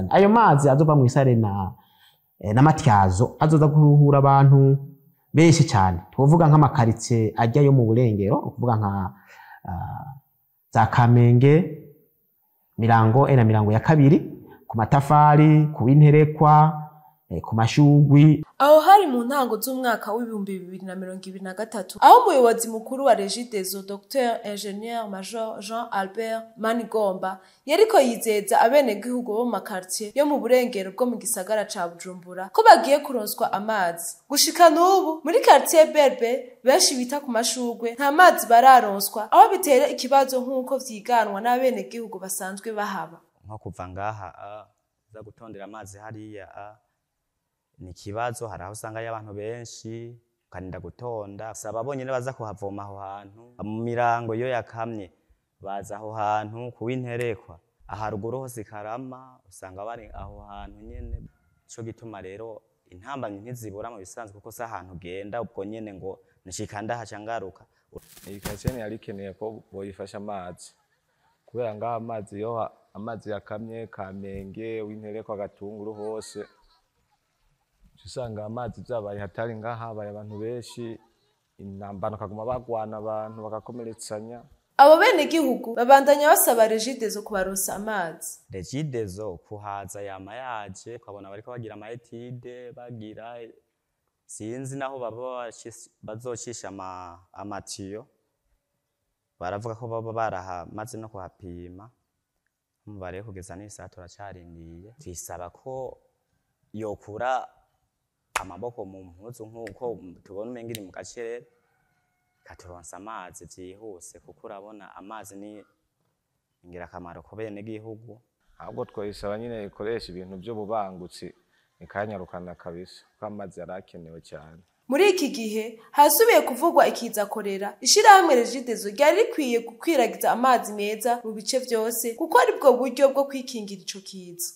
ayo mazi azova mu isare na matyazo azoza kuruhura abantu benshi cyane tuvuga nk'amakaritsiye ajya yo mu burengero ukuvuga nka za Kamenge Mirango na Mirango ya kabiri ku matafari ku Interekwa ku mashugwi. Aho hari mu ntango z'umwaka w'ibihumbi 2023 aho umuyobozi mukuru wa Regideso Dr Ingenieur Major Jean Albert Manigomba yariko yizeza abenegihugu bo mu makartier yo mu burengero bwo mu gisagara ca Bujumbura ko bagiye kuronswa amazi. Gushika n'ubu muri quartier Berbe benshi bita ku mashugwe nta mazi bararonswa aho bitera ikibazo nk'uko vyiganwa n'abenegihugu basanzwe bahaba. Nko kuva ngaha za gutondera amazi hariya ni kibazo, hari aho usanga y'abantu benshi ukarinda gutonda, saba bonyene baza kuhavoma aho hantu. Mu Mirango yo yakamye baza aho hantu ku Interekwa, aharuguru hose Karama usanga bari aho hantu nyene. Ico gituma rero intambamyi ntizibura mu bisanzwe kuko sa ahantu genda ubwo nyene ngo nshika ndahaca ngaruka. Iyi kacene yarikeneye ko boyifasha amazi kubera ngaha amazi yo amazi yakamye Kamenge w'Interekwa Gatunguru hose usanga amazi byabaye hatari ngaha habaye abantu benshi intambano kaguma bagwana abantu bagakomeretsanya. Abo benegihugu babandanya basaba Regideso kubaronsa amazi. Regideso kuhaza yama yaje ukabona bariko bagira amaetide bagira sinzi naho baba bazocisha amatiyo, baravuga ko baba baraha maze no kuhapima mubare kugeza n'isa turacarindiye. Twisaba ko yokura amaboko mu mpuzu nk'uko tubona umengiri mu gacerere katuronsa amazi vyihuse kuko urabona amazi ni ingirakamaro ku benegihugu. Ahubwo twoyisaba nyine ikoresha ibintu by'ububangutsi ikanyarukana kabisa kuko amazi yarakenewe cyane. Muri iki gihe hasubiye kuvugwa ikiza korera, ishirahamwe Regideso ryari rikwiye gukwiragiza amazi meza mu bice vyose kuko ari bwo buryo bwo kwikingira ico kiza.